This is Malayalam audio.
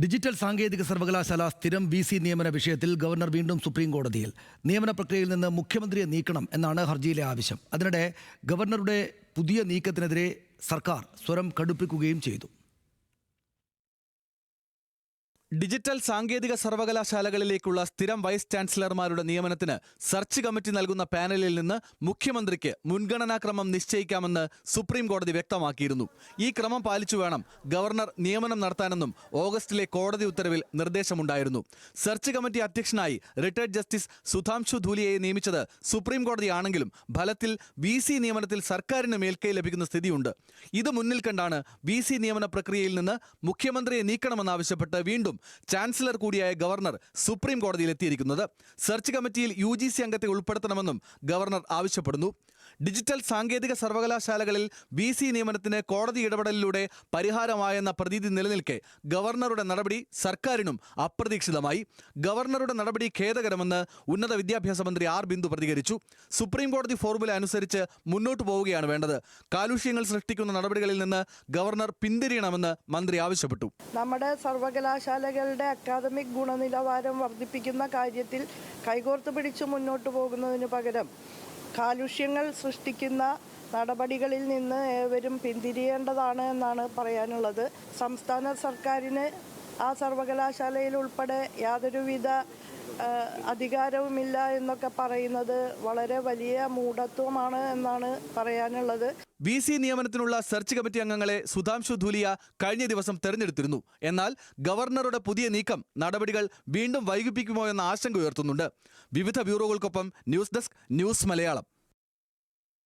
ഡിജിറ്റൽ സാങ്കേതിക സർവകലാശാല സ്ഥിരം VC നിയമന വിഷയത്തിൽ ഗവർണർ വീണ്ടും സുപ്രീം കോടതിയിൽ. നിയമന പ്രക്രിയയിൽ നിന്ന് മുഖ്യമന്ത്രിയെ നീക്കണം എന്നാണ് ഹർജിയിലെ ആവശ്യം. അതിനിടെ ഗവർണറുടെ പുതിയ നീക്കത്തിനെതിരെ സർക്കാർ സ്വരം കടുപ്പിക്കുകയും ചെയ്തു. ഡിജിറ്റൽ സാങ്കേതിക സർവകലാശാലകളിലേക്കുള്ള സ്ഥിരം വൈസ് ചാൻസലർമാരുടെ നിയമനത്തിന് സെർച്ച് കമ്മിറ്റി നൽകുന്ന പാനലിൽ നിന്ന് മുഖ്യമന്ത്രിക്ക് മുൻഗണനാക്രമം നിശ്ചയിക്കാമെന്ന് സുപ്രീം കോടതി വ്യക്തമാക്കിയിരുന്നു. ഈ ക്രമം പാലിച്ചു വേണം ഗവർണർ നിയമനം നടത്താനെന്നും ഓഗസ്റ്റിലെ കോടതി ഉത്തരവിൽ നിർദ്ദേശമുണ്ടായിരുന്നു. സെർച്ച് കമ്മിറ്റി അധ്യക്ഷനായി റിട്ടയർഡ് ജസ്റ്റിസ് സുധാംശു ധൂലിയയെ നിയമിച്ചത് സുപ്രീം കോടതിയാണെങ്കിലും ഫലത്തിൽ VC നിയമനത്തിൽ സർക്കാരിന് മേൽക്കൈ ലഭിക്കുന്ന സ്ഥിതിയുണ്ട്. ഇത് മുന്നിൽ കണ്ടാണ് VC നിയമന പ്രക്രിയയിൽ നിന്ന് മുഖ്യമന്ത്രിയെ നീക്കണമെന്നാവശ്യപ്പെട്ട് വീണ്ടും ചാൻസലർ കൂടിയായ ഗവർണർ സുപ്രീം കോടതിയിൽ എത്തിയിരിക്കുന്നത്. സെർച്ച് കമ്മിറ്റിയിൽ UGC അംഗത്തെ ഉൾപ്പെടുത്തണമെന്നും ഗവർണർ ആവശ്യപ്പെടുന്നു. ഡിജിറ്റൽ സാങ്കേതിക സർവകലാശാലകളിൽ VC നിയമനത്തിന് കോടതി ഇടപെടലിലൂടെ പരിഹാരമായെന്ന പ്രതീതി നിലനിൽക്കെ ഗവർണറുടെ നടപടി സർക്കാരിനും അപ്രതീക്ഷിതമായി. ഗവർണറുടെ നടപടി ഖേദകരമെന്ന് ഉന്നത വിദ്യാഭ്യാസ മന്ത്രി R. ബിന്ദു പ്രതികരിച്ചു. സുപ്രീം കോടതി ഫോർമുല അനുസരിച്ച് മുന്നോട്ടു പോവുകയാണ് വേണ്ടത്. കാലുഷ്യങ്ങൾ സൃഷ്ടിക്കുന്ന നടപടികളിൽ നിന്ന് ഗവർണർ പിന്തിരിയണമെന്ന് മന്ത്രി ആവശ്യപ്പെട്ടു. നമ്മുടെ സർവകലാശാലകളുടെ അക്കാദമിക് ഗുണനിലവാരം വർദ്ധിപ്പിക്കുന്ന കാര്യത്തിൽ കൈകോർത്ത് പിടിച്ച് മുന്നോട്ട് പോകുന്നതിന് പകരം കാലുഷ്യങ്ങൾ സൃഷ്ടിക്കുന്ന നടപടികളിൽ നിന്ന് ഏവരും പിന്തിരിയേണ്ടതാണ് എന്നാണ് പറയാനുള്ളത്. സംസ്ഥാന സർക്കാരിന് ആ സർവകലാശാലയിൽ ഉൾപ്പെടെ യാതൊരുവിധ അധികാരവുമില്ല എന്നൊക്കെ പറയുന്നത് വളരെ വലിയ മൂഢത്വമാണ് എന്നാണ് പറയാനുള്ളത്. VC നിയമനത്തിനുള്ള സെർച്ച് കമ്മിറ്റി അംഗങ്ങളെ സുധാംശു ധൂലിയ കഴിഞ്ഞ ദിവസം തെരഞ്ഞെടുത്തിരുന്നു. എന്നാൽ ഗവർണറുടെ പുതിയ നീക്കം നടപടികൾ വീണ്ടും വൈകിപ്പിക്കുമോ എന്ന ആശങ്ക ഉയർത്തുന്നുണ്ട്. വിവിധ ബ്യൂറോകൾക്കൊപ്പം ന്യൂസ് ഡെസ്ക്, ന്യൂസ് മലയാളം.